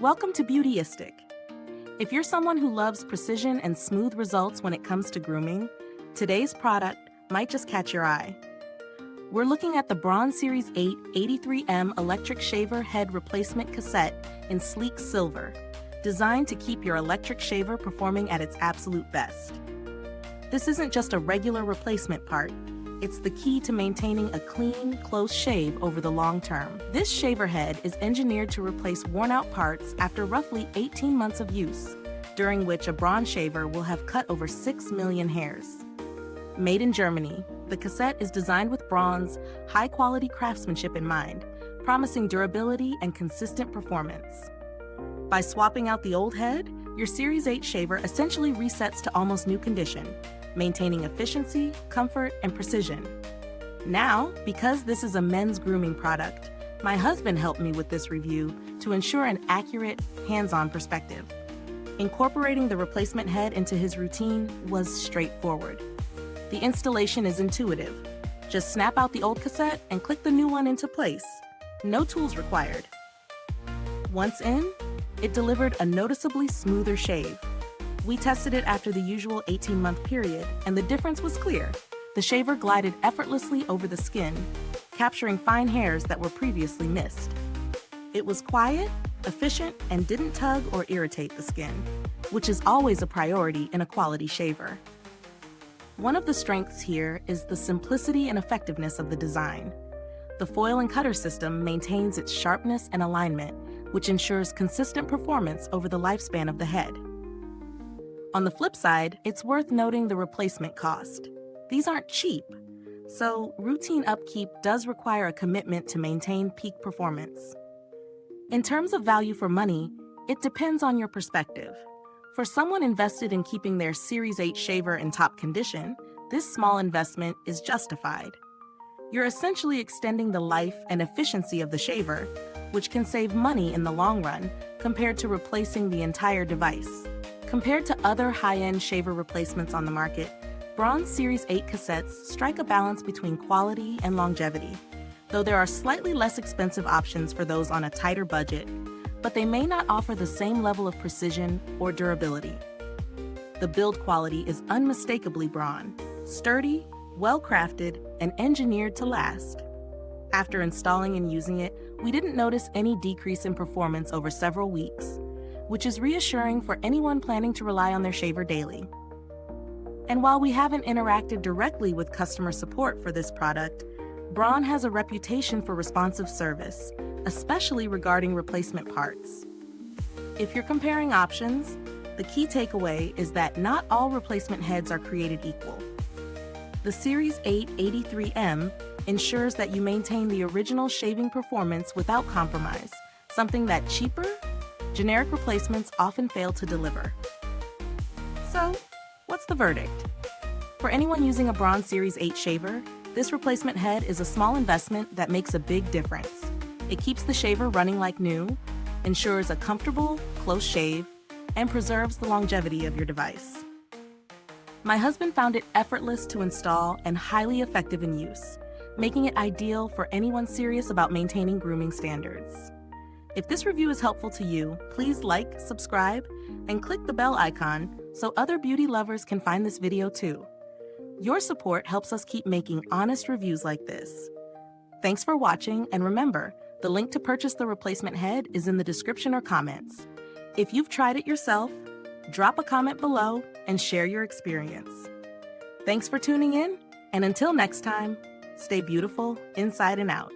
Welcome to Beautyistic. If you're someone who loves precision and smooth results when it comes to grooming, today's product might just catch your eye. We're looking at the Braun Series 8 83M electric shaver head replacement cassette in sleek silver, designed to keep your electric shaver performing at its absolute best. This isn't just a regular replacement part. It's the key to maintaining a clean, close shave over the long term. This shaver head is engineered to replace worn-out parts after roughly 18 months of use, during which a Braun shaver will have cut over 6 million hairs. Made in Germany, the cassette is designed with Braun's high-quality craftsmanship in mind, promising durability and consistent performance. By swapping out the old head, your Series 8 shaver essentially resets to almost new condition, maintaining efficiency, comfort, and precision. Now, because this is a men's grooming product, my husband helped me with this review to ensure an accurate, hands-on perspective. Incorporating the replacement head into his routine was straightforward. The installation is intuitive. Just snap out the old cassette and click the new one into place. No tools required. Once in, it delivered a noticeably smoother shave. We tested it after the usual 18-month period, and the difference was clear. The shaver glided effortlessly over the skin, capturing fine hairs that were previously missed. It was quiet, efficient, and didn't tug or irritate the skin, which is always a priority in a quality shaver. One of the strengths here is the simplicity and effectiveness of the design. The foil and cutter system maintains its sharpness and alignment, which ensures consistent performance over the lifespan of the head. On the flip side, it's worth noting the replacement cost. These aren't cheap, so routine upkeep does require a commitment to maintain peak performance. In terms of value for money, it depends on your perspective. For someone invested in keeping their Series 8 shaver in top condition, this small investment is justified. You're essentially extending the life and efficiency of the shaver, which can save money in the long run compared to replacing the entire device. Compared to other high-end shaver replacements on the market, Braun Series 8 cassettes strike a balance between quality and longevity, though there are slightly less expensive options for those on a tighter budget, but they may not offer the same level of precision or durability. The build quality is unmistakably Braun, sturdy, well-crafted, and engineered to last. After installing and using it, we didn't notice any decrease in performance over several weeks, which is reassuring for anyone planning to rely on their shaver daily. And while we haven't interacted directly with customer support for this product, Braun has a reputation for responsive service, especially regarding replacement parts. If you're comparing options, the key takeaway is that not all replacement heads are created equal. The Series 8 83M ensures that you maintain the original shaving performance without compromise, something that cheaper, generic replacements often fail to deliver. So, what's the verdict? For anyone using a Braun Series 8 shaver, this replacement head is a small investment that makes a big difference. It keeps the shaver running like new, ensures a comfortable, close shave, and preserves the longevity of your device. My husband found it effortless to install and highly effective in use, making it ideal for anyone serious about maintaining grooming standards. If this review is helpful to you, please like, subscribe, and click the bell icon so other beauty lovers can find this video too. Your support helps us keep making honest reviews like this. Thanks for watching, and remember, the link to purchase the replacement head is in the description or comments. If you've tried it yourself, drop a comment below and share your experience. Thanks for tuning in, and until next time, stay beautiful inside and out.